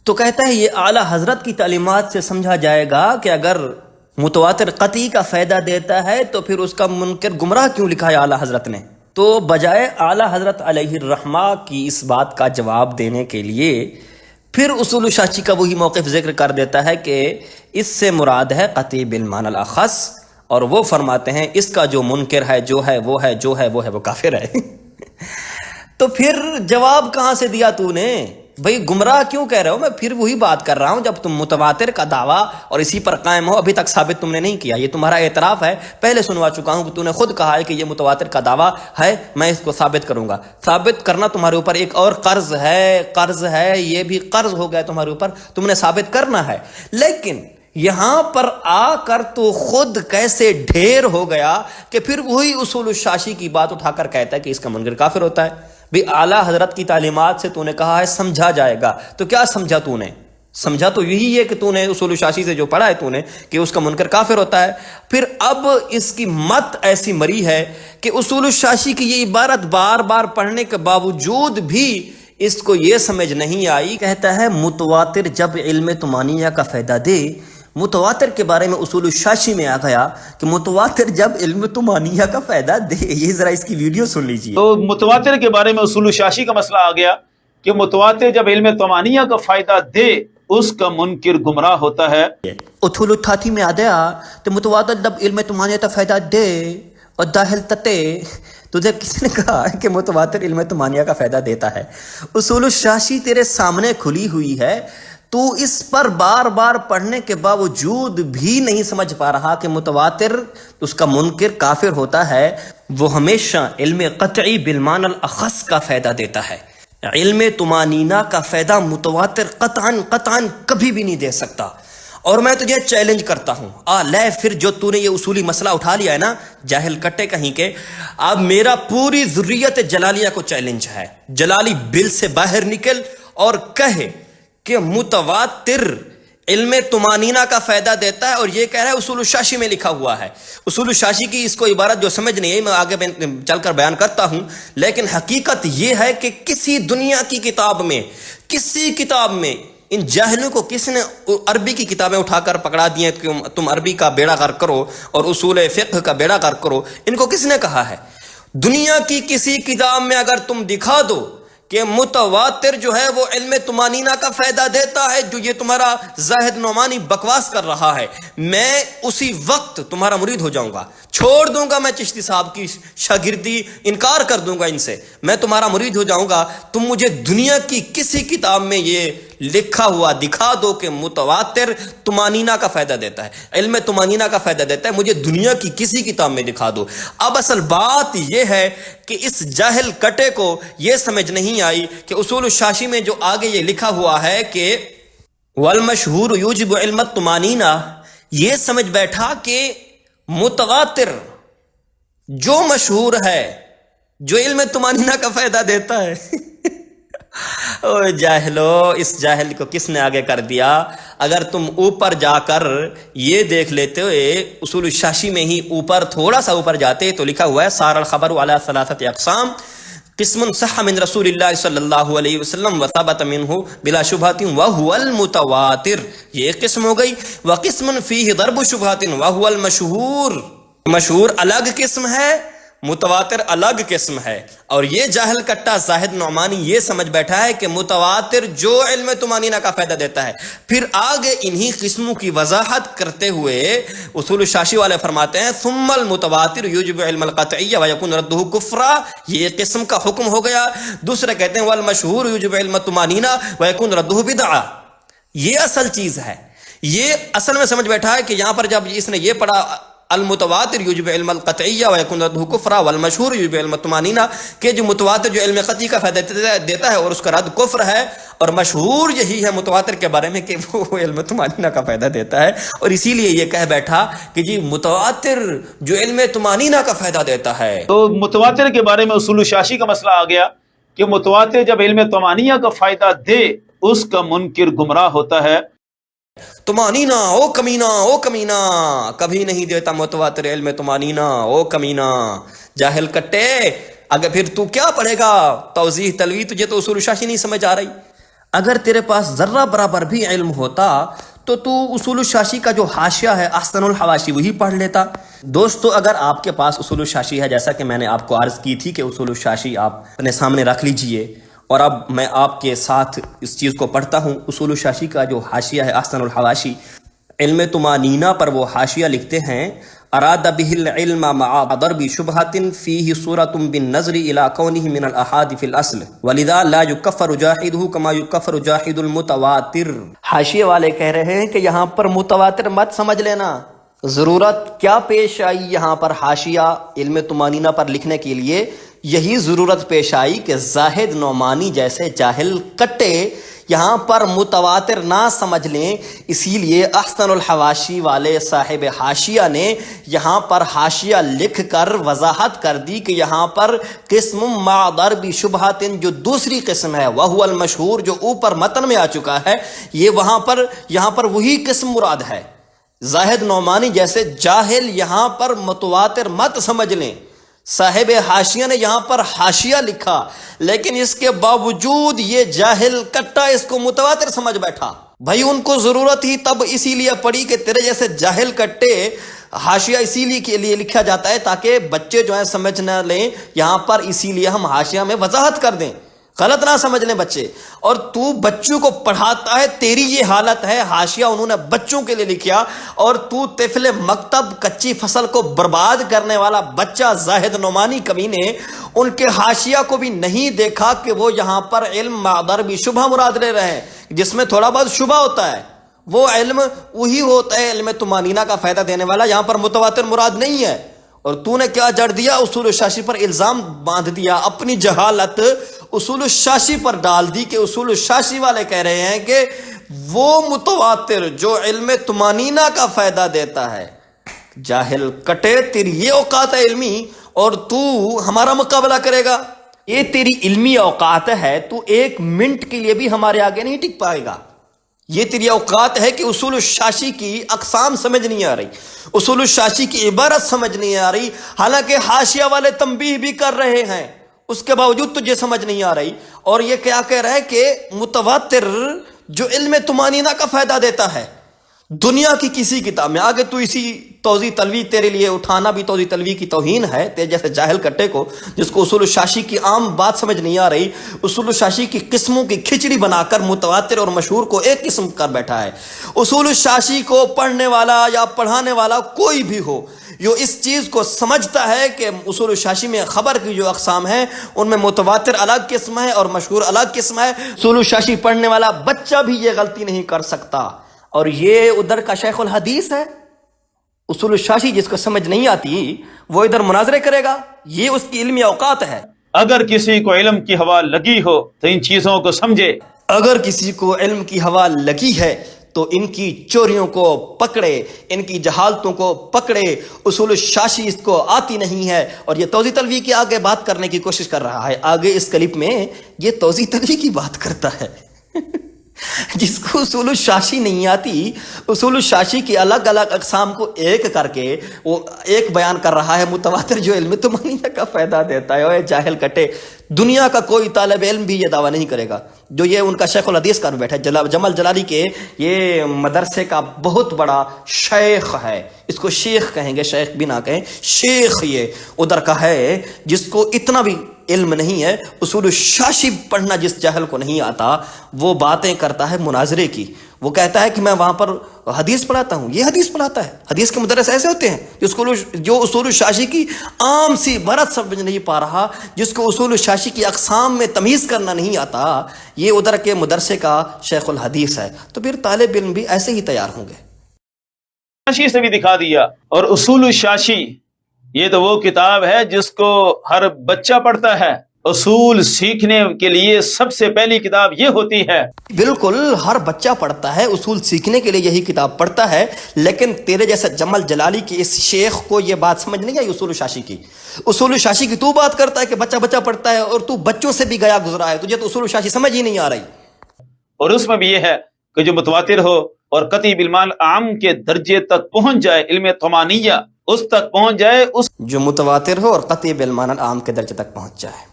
تو کہتا ہے یہ اعلیٰ حضرت کی تعلیمات سے سمجھا جائے گا کہ اگر متواتر قطعی کا فائدہ دیتا ہے تو پھر اس کا منکر گمراہ کیوں لکھا ہے اعلیٰ حضرت نے؟ تو بجائے اعلیٰ حضرت علیہ الرحمہ کی اس بات کا جواب دینے کے لیے پھر اصول الشاشی کا وہی موقف ذکر کر دیتا ہے کہ اس سے مراد ہے قطعی بالمعنی الاخص، اور وہ فرماتے ہیں اس کا جو منکر ہے جو ہے وہ کافر ہے. تو پھر جواب کہاں سے دیا تو نے؟ بھئی گمراہ کیوں کہہ رہے ہو؟ میں پھر وہی بات کر رہا ہوں، جب تم متواتر کا دعویٰ اور اسی پر قائم ہو، ابھی تک ثابت تم نے نہیں کیا، یہ تمہارا اعتراف ہے، پہلے سنوا چکا ہوں کہ تو نے خود کہا ہے کہ یہ متواتر کا دعویٰ ہے، میں اس کو ثابت کروں گا. ثابت کرنا تمہارے اوپر ایک اور قرض ہے، یہ بھی قرض ہو گیا تمہارے اوپر، تم نے ثابت کرنا ہے. لیکن یہاں پر آ کر تو خود کیسے ڈھیر ہو گیا کہ پھر وہی اصول الشاشی کی بات اٹھا کر کہتا ہے کہ اس کا منکر کافر ہوتا ہے. بھی اعلیٰ حضرت کی تعلیمات سے تو نے کہا ہے سمجھا جائے گا، تو کیا سمجھا تو نے؟ سمجھا تو یہی ہے کہ تو نے اصول الشاشی سے جو پڑھا ہے تو نے کہ اس کا منکر کافر ہوتا ہے. پھر اب اس کی مت ایسی مری ہے کہ اصول الشاشی کی یہ عبارت بار بار پڑھنے کے باوجود بھی اس کو یہ سمجھ نہیں آئی. کہتا ہے متواتر جب علم طمانینہ کا فائدہ دے. متواتر کے بارے میں اصول الشاشی میں آ گیا کہ متواتر جب علم طمانینہ کا فائدہ دے. یہ ذرا اس کی ویڈیو سن لیجیے. تو متواتر کے بارے میں اصول الشاشی کا مسئلہ آ گیا کہ متواتر جب علم طمانینہ کا فائدہ دے اس کا منکر گمراہ ہوتا ہے. اتھول اٹھاتی میں آ گیا تو متواتر جب علم طمانینہ کا فائدہ دے اور داخل تتے. تجھے کس نے کہا ہے کہ متواتر علم طمانینہ کا فائدہ دیتا ہے؟ اصول الشاشی تیرے سامنے کھلی ہوئی ہے، تو اس پر بار بار پڑھنے کے باوجود بھی نہیں سمجھ پا رہا کہ متواتر اس کا منکر کافر ہوتا ہے. وہ ہمیشہ علم قطعی بالمعنی الاخص کا فائدہ دیتا ہے. علم طمانینہ کا فائدہ متواتر قطعاً کبھی بھی نہیں دے سکتا. اور میں تجھے چیلنج کرتا ہوں، لے پھر جو تو نے یہ اصولی مسئلہ اٹھا لیا ہے نا، جاہل کٹے کہیں کے، اب میرا پوری ذریت جلالیہ کو چیلنج ہے. جلالی بل سے باہر نکل اور کہے کہ متواتر علم طمانینہ کا فائدہ دیتا ہے، اور یہ کہہ رہا ہے اصول الشاشی میں لکھا ہوا ہے. اصول الشاشی کی اس کو عبارت جو سمجھ نہیں ہے میں آگے چل کر بیان کرتا ہوں، لیکن حقیقت یہ ہے کہ کسی دنیا کی کتاب میں، کسی کتاب میں ان جاہلوں کو کس نے عربی کی کتابیں اٹھا کر پکڑا دی ہیں کہ تم عربی کا بیڑا غرق کرو اور اصول فقہ کا بیڑا غرق کرو؟ ان کو کس نے کہا ہے؟ دنیا کی کسی کتاب میں اگر تم دکھا دو کہ متواتر جو ہے وہ علم طمانینہ کا فائدہ دیتا ہے، جو یہ تمہارا زاہد نعمانی بکواس کر رہا ہے، میں اسی وقت تمہارا مرید ہو جاؤں گا، چھوڑ دوں گا میں چشتی صاحب کی شاگردی، انکار کر دوں گا ان سے، میں تمہارا مرید ہو جاؤں گا. تم مجھے دنیا کی کسی کتاب میں یہ لکھا ہوا دکھا دو کہ متواتر طمانینہ کا فائدہ دیتا ہے، علم طمانینہ کا فائدہ دیتا ہے، مجھے دنیا کی کسی کتاب میں دکھا دو. اب اصل بات یہ ہے کہ اس جاہل کٹے کو یہ سمجھ نہیں آئی کہ اصول الشاشی میں جو آگے یہ لکھا ہوا ہے کہ والمشہور یوجب علم الطمانینہ، یہ سمجھ بیٹھا کہ متواتر جو مشہور ہے جو علم طمانینہ کا فائدہ دیتا ہے. او جاہلو، اس جاہل کو کس نے آگے کر دیا؟ اگر تم اوپر جا کر یہ دیکھ لیتے ہوئے اصول الشاشی میں ہی اوپر تھوڑا سا اوپر جاتے تو لکھا ہوا ہے سار الخبر علی ثلاثۃ اقسام، قسم صح من رسول اللہ صلی اللہ علیہ وسلم وثبت منہ بلا شبہۃ وہو المتواتر، یہ ایک قسم ہو گئی. وقسم فیہ ضرب شبہۃ وہو المشہور، مشہور الگ قسم ہے، متواتر الگ قسم ہے. اور یہ جاہل کٹا زاہد نعمانی یہ سمجھ بیٹھا ہے کہ متواتر جو علم طمانینہ کا فائدہ دیتا ہے. پھر آگے انہی قسموں کی وضاحت کرتے ہوئے اصول الشاشی والے فرماتے ہیں ثم المتواتر یوجب علم القطعی ویکون ردہ کفرا، یہ ایک قسم کا حکم ہو گیا. دوسرے کہتے ہیں والمشہور یوجب علم طمانینہ ویکون ردہ بدعہ. یہ اصل چیز ہے، یہ اصل میں سمجھ بیٹھا ہے کہ یہاں پر جب اس نے یہ پڑھا المتواتر یوجب علم القطعیہ ویکون ردہ کفرا والمشہور یوجب علم الطمانینہ، کہ جو متواتر جو علم قطعی کا فائدہ دیتا ہے اور اس کا رد کفر ہے، اور مشہور یہی ہے متواتر کے بارے میں کہ وہ علم طمانینہ کا فائدہ دیتا ہے، اور اسی لیے یہ کہہ بیٹھا کہ جی متواتر جو علم طمانینہ کا فائدہ دیتا ہے۔ تو متواتر کے بارے میں اصول الشاشی کا مسئلہ آ گیا کہ متواتر جب علم طمانینہ کا فائدہ دے اس کا منکر گمراہ ہوتا ہے۔ طمانینہ او کمینہ کبھی نہیں دیتا متواتر علم طمانینہ، او کمینہ جاہل کٹے، اگر پھر تو کیا پڑھے گا توضیح تلوی؟ تجھے تو اصول الشاشی نہیں سمجھ آ رہی۔ اگر تیرے پاس ذرہ برابر بھی علم ہوتا تو اصول الشاشی کا جو حاشیہ ہے احسن الحواشی وہی پڑھ لیتا۔ دوستو اگر آپ کے پاس اصول الشاشی ہے، جیسا کہ میں نے آپ کو عرض کی تھی کہ اصول الشاشی آپ اپنے سامنے رکھ لیجئے، اور اب میں آپ کے ساتھ اس چیز کو پڑھتا ہوں۔ اصول الشاشی کا جو حاشیہ ہے احسن الحواشی، علم طمانینہ پر وہ حاشیہ لکھتے ہیں: اراد به العلم مع ضرب شبهة فيه صورة بالنظر الى كونه من الاحاد في الاصل ولذا لا يكفر جاحده كما يكفر جاحد المتواتر۔ حاشیے والے کہہ رہے ہیں کہ یہاں پر متواتر مت سمجھ لینا، ضرورت کیا پیش آئی یہاں پر حاشیہ علم طمانینہ پر لکھنے کے لیے؟ یہی ضرورت پیش آئی کہ زاہد نعمانی جیسے جاہل کٹے یہاں پر متواتر نہ سمجھ لیں، اسی لیے احسن الحواشی والے صاحب حاشیہ نے یہاں پر حاشیہ لکھ کر وضاحت کر دی کہ یہاں پر قسم مع ضرب شبہات جو دوسری قسم ہے، وہو المشہور جو اوپر متن میں آ چکا ہے، یہ یہاں پر وہی قسم مراد ہے۔ زاہد نعمانی جیسے جاہل یہاں پر متواتر مت سمجھ لیں۔ صاحب حاشیہ نے یہاں پر حاشیہ لکھا، لیکن اس کے باوجود یہ جاہل کٹا اس کو متواتر سمجھ بیٹھا۔ بھائی ان کو ضرورت ہی تب اسی لیے پڑی کہ تیرے جیسے جاہل کٹے حاشیہ اسی لیے لکھا جاتا ہے تاکہ بچے جو ہے سمجھ نہ لیں، یہاں پر اسی لیے ہم حاشیہ میں وضاحت کر دیں، غلط نہ سمجھ لیں بچے۔ اور تو بچوں کو پڑھاتا ہے، تیری یہ حالت ہے، حاشیہ انہوں نے بچوں کے لیے لکھا، اور تو طفل مکتب کچی فصل کو برباد کرنے والا بچہ زاہد نعمانی کمینے ان کے حاشیہ کو بھی نہیں دیکھا کہ وہ یہاں پر علم مع ضرب شبہ مراد لے رہے ہیں، جس میں تھوڑا بہت شبہ ہوتا ہے، وہ علم وہی ہوتا ہے علم طمانینہ کا فائدہ دینے والا، یہاں پر متواتر مراد نہیں ہے۔ اور تو نے کیا جڑ دیا؟ اصول الشاشی پر الزام باندھ دیا، اپنی جہالت اصول الشاشی پر ڈال دی کہ اصول الشاشی والے کہہ رہے ہیں کہ وہ متواتر جو علم طمانینہ کا فائدہ دیتا ہے۔ جاہل کٹے، تیری یہ اوقات ہے علمی اور تو ہمارا مقابلہ کرے گا؟ یہ تیری علمی اوقات ہے، تو ایک منٹ کے لیے بھی ہمارے آگے نہیں ٹک پائے گا۔ یہ تیری اوقات ہے کہ اصول الشاشی کی اقسام سمجھ نہیں آ رہی، اصول الشاشی کی عبارت سمجھ نہیں آ رہی، حالانکہ حاشیہ والے تنبیہ بھی کر رہے ہیں، اس کے باوجود تجھے سمجھ نہیں آ رہی۔ اور یہ کیا کہہ رہا ہے کہ متواتر جو علم طمانینہ کا فائدہ دیتا ہے، دنیا کی کسی کتاب میں آگے تو اسی توضیح تلوی تیرے لیے اٹھانا بھی توضیح تلوی کی توہین ہے، تیرے جیسے جاہل کٹے کو جس کو اصول الشاشی کی عام بات سمجھ نہیں آ رہی، اصول الشاشی کی قسموں کی کھچڑی بنا کر متواتر اور مشہور کو ایک قسم کر بیٹھا ہے۔ اصول الشاشی کو پڑھنے والا یا پڑھانے والا کوئی بھی ہو، جو اس چیز کو سمجھتا ہے کہ اصول الشاشی میں خبر کی جو اقسام ہیں ان میں متواتر الگ قسم ہے اور مشہور الگ قسم ہے، اصول الشاشی پڑھنے والا بچہ بھی یہ غلطی نہیں کر سکتا۔ اور یہ ادھر کا شیخ الحدیث ہے، اصول الشاشی جس کو سمجھ نہیں آتی وہ ادھر مناظرے کرے گا، یہ اس کی علمی اوقات ہے۔ اگر کسی کو علم کی ہوا لگی ہو تو ان چیزوں کو سمجھے، اگر کسی کو علم کی ہوا لگی ہے تو ان کی چوریوں کو پکڑے، ان کی جہالتوں کو پکڑے۔ اصول الشاشی اس کو آتی نہیں ہے، اور یہ توضیح تلوی کی آگے بات کرنے کی کوشش کر رہا ہے۔ آگے اس کلپ میں یہ توضیح تلوی کی بات کرتا ہے جس کو اصول الشاشی نہیں آتی، اصول الشاشی کی الگ الگ اقسام کو ایک کر کے وہ ایک بیان کر رہا ہے متواتر جو علم طمانینہ کا فائدہ دیتا ہے۔ اوے جاہل کٹے، دنیا کا کوئی طالب علم بھی یہ دعویٰ نہیں کرے گا، جو یہ ان کا شیخ الحدیث کا بیٹھا ہے، جمل جلالی کے یہ مدرسے کا بہت بڑا شیخ ہے، اس کو شیخ کہیں گے، شیخ بھی نہ کہیں، شیخ یہ ادھر کا ہے جس کو اتنا بھی علم نہیں ہے، اصول الشاشی پڑھنا جس جاہل کو نہیں آتا وہ باتیں کرتا ہے مناظرے کی۔ وہ کہتا ہے کہ میں وہاں پر حدیث پڑھاتا ہوں، یہ حدیث پڑھاتا ہے۔ حدیث کے مدرس ایسے ہوتے ہیں جو اصول الشاشی کی عام سی عبارت سمجھ نہیں پا رہا، جس کو اصول الشاشی کی اقسام میں تمیز کرنا نہیں آتا، یہ ادھر کے مدرسے کا شیخ الحدیث ہے۔ تو پھر طالب علم بھی ایسے ہی تیار ہوں گے۔ شاشی سے بھی دکھا دیا. اور اصول الشاشی یہ تو وہ کتاب ہے جس کو ہر بچہ پڑھتا ہے. اصول سیکھنے کے لیے سب سے پہلی کتاب یہ ہوتی ہے. بالکل ہر بچہ پڑھتا ہے، اصول سیکھنے کے لیے یہی کتاب پڑھتا ہے. لیکن تیرے جیسا جمل جلالی کی اس شیخ کو یہ بات سمجھ نہیں آئی اصول شاشی کی. اصول شاشی کی تو بات کرتا ہے کہ بچہ بچہ پڑھتا ہے، اور تو بچوں سے بھی گیا گزرا ہے، تجھے تو اصول شاشی سمجھ ہی نہیں آ رہی. اور اس میں بھی یہ ہے کہ جو متواتر ہو اور قطعی بالمعنی عام کے درجے تک پہنچ جائے، علم طمانیہ اس تک پہنچ جائے، اس جو متواتر ہو اور قطعی بالمعنی عام کے درجے تک پہنچ جائے.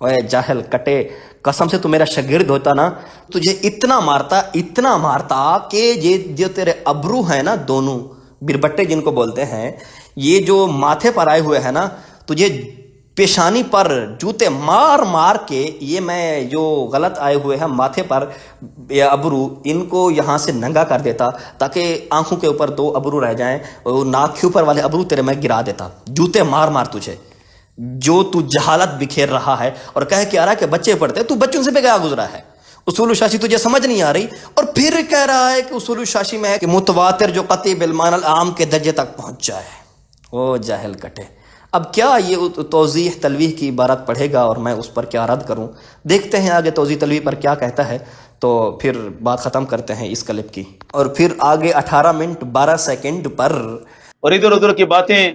اوے جاہل کٹے، قسم سے تو میرا شاگرد ہوتا نا، تجھے اتنا مارتا کہ یہ جو تیرے ابرو ہیں نا، دونوں بربٹے جن کو بولتے ہیں، یہ جو ماتھے پر آئے ہوئے ہیں نا، تجھے پیشانی پر جوتے مار مار کے، یہ میں جو غلط آئے ہوئے ہیں ماتھے پر یا ابرو، ان کو یہاں سے ننگا کر دیتا تاکہ آنکھوں کے اوپر 2 ابرو رہ جائیں، اور ناک کے اوپر والے ابرو تیرے میں گرا دیتا، جوتے مار مار تجھے. جو تو جہالت بکھیر رہا ہے اور کہہ کے آ رہا ہے کہ بچے پڑھتے، تو بچوں سے بھی گیا گزرا ہے. اصول شاشی تجھے سمجھ نہیں آ رہی، اور پھر کہہ رہا ہے کہ اصول شاشی میں ہے کہ متواتر جو قطعی بالمعنی العام کے درجے تک پہنچ جائے. او جاہل کٹے، اب کیا یہ توضیح تلویح کی عبارت پڑھے گا اور میں اس پر کیا رد کروں؟ دیکھتے ہیں آگے توضیح تلویح پر کیا کہتا ہے، تو پھر بات ختم کرتے ہیں اس کلپ کی. اور پھر آگے 18 منٹ 12 سیکنڈ پر اور ادھر ادھر کی باتیں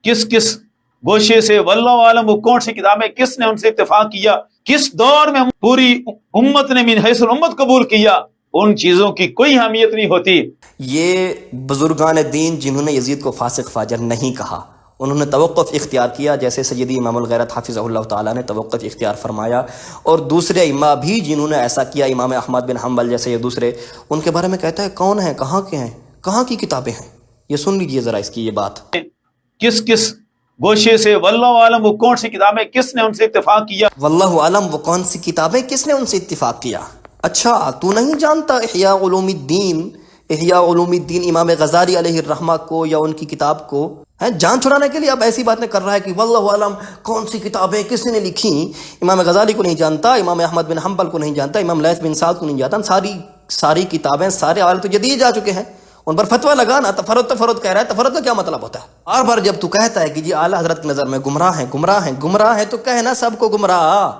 کس گوشے سے، واللہ عالم وہ کون سی کتابیں کس نے ان سے اتفاق کیا، کس دور میں پوری امت نے من حیث الامت قبول کیا، ان چیزوں کی کوئی اہمیت نہیں ہوتی. یہ بزرگان دین جنہوں نے یزید کو فاسق فاجر نہیں کہا، انہوں نے توقف اختیار کیا، جیسے سیدی امام الغیرت حافظہ اللہ تعالیٰ نے توقف اختیار فرمایا. اور دوسرے ائمہ بھی جنہوں نے ایسا کیا، امام احمد بن حنبل جیسے یہ دوسرے، ان کے بارے میں کہتا ہے کون ہیں، کہاں کے ہیں، کہاں کی کتابیں ہیں. یہ سن لیجئے ذرا اس کی یہ بات. کس گوشے سے، واللہ عالم وہ کون سی کتابیں کس نے ان سے اتفاق کیا، واللہ عالم وہ کون سی کتابیں کس نے ان سے اتفاق کیا. اچھا تو نہیں جانتا احیاء علوم الدین امام غزالی علیہ الرحمہ کو یا ان کی کتاب کو؟ جان چھڑانے کے لیے اب ایسی باتیں کر رہا ہے کہ واللہ عالم کون سی کتابیں کس نے لکھی. امام غزالی کو نہیں جانتا، امام احمد بن حنبل کو نہیں جانتا، امام لیث بن سعد کو نہیں جانتا. ساری کتابیں، سارے حوالے تو دیے جا چکے ہیں، ان پر فتویٰ لگانا. تفرد کہہ رہا ہے، تفرد کا کیا مطلب ہوتا ہے؟ بار بار جب تو کہتا ہے کہ جی اعلیٰ حضرت کی نظر میں گمراہ ہیں تو کہنا سب کو گمراہ.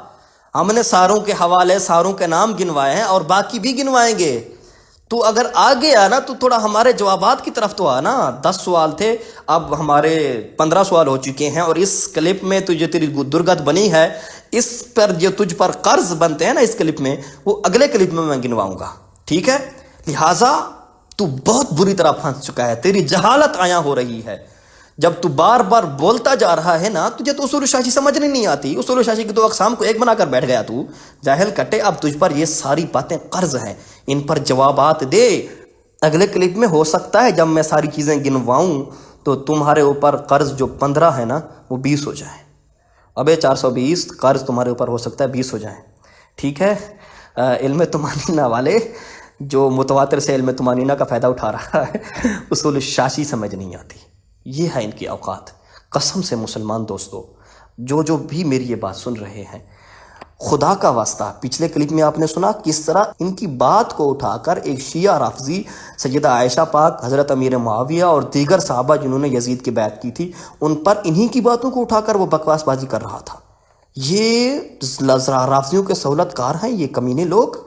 ہم نے ساروں کے حوالے، ساروں کے نام گنوائے ہیں اور باقی بھی گنوائیں گے. تو اگر آگے آنا تو تھوڑا ہمارے جوابات کی طرف تو آنا. 10 سوال تھے، اب ہمارے 15 سوال ہو چکے ہیں، اور اس کلپ میں تو جو تیری درگت بنی ہے، اس پر جو تجھ پر قرض بنتے ہیں نا اس کلپ میں، وہ اگلے کلپ میں گنواؤں گا، ٹھیک ہے؟ لہٰذا تو بہت بری طرح پھنس چکا ہے، تیری جہالت عیاں ہو رہی ہے. جب تو بار بار بولتا جا رہا ہے نا، تجھے تو اصول شاشی سمجھنے نہیں آتی. اصول شاشی کی 2 اقسام کو ایک بنا کر بیٹھ گیا تو. جاہل کٹے، اب تجھ پر یہ ساری باتیں قرض ہیں، ان پر جوابات دے. اگلے کلپ میں ہو سکتا ہے جب میں ساری چیزیں گنواؤں تو تمہارے اوپر قرض جو 15 ہے نا وہ 20 ہو جائیں. ابے 420 قرض تمہارے اوپر ہو سکتا ہے 20 ہو جائیں، ٹھیک ہے؟ علم طمانینہ والے جو متواتر سے علم طمانینہ کا فائدہ اٹھا رہا ہے، اصول شاشی سمجھ نہیں آتی. یہ ہے ان کی اوقات. قسم سے مسلمان دوستو، جو بھی میری یہ بات سن رہے ہیں، خدا کا واسطہ، پچھلے کلپ میں آپ نے سنا کس طرح ان کی بات کو اٹھا کر ایک شیعہ رافضی سیدہ عائشہ پاک، حضرت امیر معاویہ اور دیگر صحابہ جنہوں نے یزید کی بیعت کی تھی، ان پر انہی کی باتوں کو اٹھا کر وہ بکواس بازی کر رہا تھا. یہ رافضیوں کے سہولت کار ہیں یہ کمینے لوگ.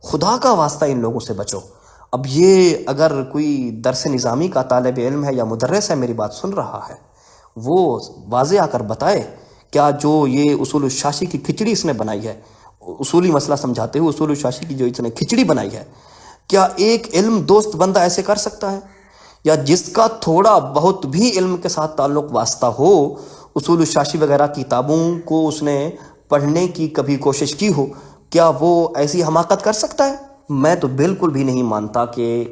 خدا کا واسطہ ان لوگوں سے بچو. اب یہ اگر کوئی درس نظامی کا طالب علم ہے یا مدرس ہے میری بات سن رہا ہے، وہ واضح آ کر بتائے کیا جو یہ اصول الشاشی کی کھچڑی اس نے بنائی ہے، اصولی مسئلہ سمجھاتے ہوئے اصول الشاشی کی جو اس نے کھچڑی بنائی ہے، کیا ایک علم دوست بندہ ایسے کر سکتا ہے؟ یا جس کا تھوڑا بہت بھی علم کے ساتھ تعلق واسطہ ہو، اصول الشاشی وغیرہ کتابوں کو اس نے پڑھنے کی کبھی کوشش کی ہو، کیا وہ ایسی حماقت کر سکتا ہے؟ میں تو بالکل بھی نہیں مانتا کہ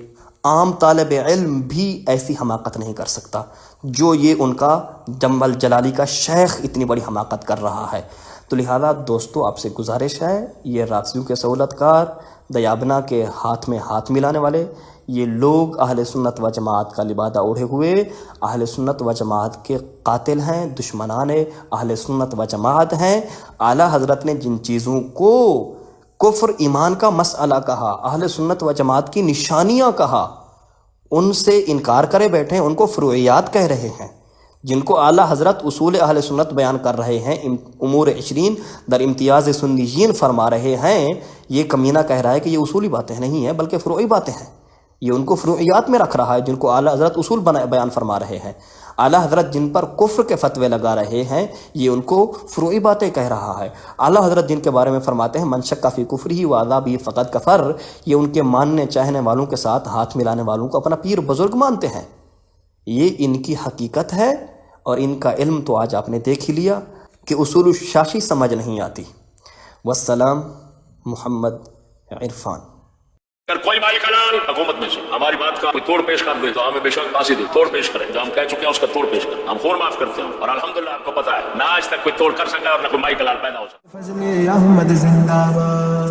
عام طالب علم بھی ایسی حماقت نہیں کر سکتا جو یہ ان کا جمل جلالی کا شیخ اتنی بڑی حماقت کر رہا ہے. تو لہذا دوستو آپ سے گزارش ہے، یہ رافضیوں کے سہولت کار، دیابنا کے ہاتھ میں ہاتھ ملانے والے، یہ لوگ اہل سنت و جماعت کا لبادہ اوڑھے ہوئے اہل سنت و جماعت کے قاتل ہیں، دشمنان اہل سنت و جماعت ہیں. اعلیٰ حضرت نے جن چیزوں کو کفر ایمان کا مسئلہ کہا، اہل سنت و جماعت کی نشانیاں کہا، ان سے انکار کرے بیٹھے ہیں، ان کو فروعیات کہہ رہے ہیں، جن کو اعلیٰ حضرت اصول اہل سنت بیان کر رہے ہیں، امور 20 در امتیاز سنیین فرما رہے ہیں، یہ کمینہ کہہ رہا ہے کہ یہ اصولی باتیں نہیں ہیں بلکہ فروعی باتیں ہیں، یہ ان کو فروعیات میں رکھ رہا ہے جن کو اعلیٰ حضرت اصول بیان فرما رہے ہیں۔ اعلیٰ حضرت جن پر کفر کے فتوے لگا رہے ہیں یہ ان کو فروعی باتیں کہہ رہا ہے۔ اعلیٰ حضرت جن کے بارے میں فرماتے ہیں من شک فی کفرہ و عذابہ فقد کفر، یہ ان کے ماننے چاہنے والوں کے ساتھ ہاتھ ملانے والوں کو اپنا پیر بزرگ مانتے ہیں۔ یہ ان کی حقیقت ہے، اور ان کا علم تو آج آپ نے دیکھ ہی لیا کہ اصول الشاشی سمجھ نہیں آتی۔ والسلام محمد عرفان۔ اگر کوئی مالک حلال حکومت میں سے ہماری بات کا کوئی توڑ پیش کر دے تو ہمیں بے شک پھانسی دے، توڑ پیش کریں، جو ہم کہہ چکے ہیں اس کا توڑ پیش کریں، ہم خور معاف کرتے ہیں، اور الحمدللہ آپ کو پتہ ہے نہ آج تک کوئی توڑ کر سکا اور نہ کوئی مالک حلال پیدا ہو سکا۔ فضل احمد زندہ باد۔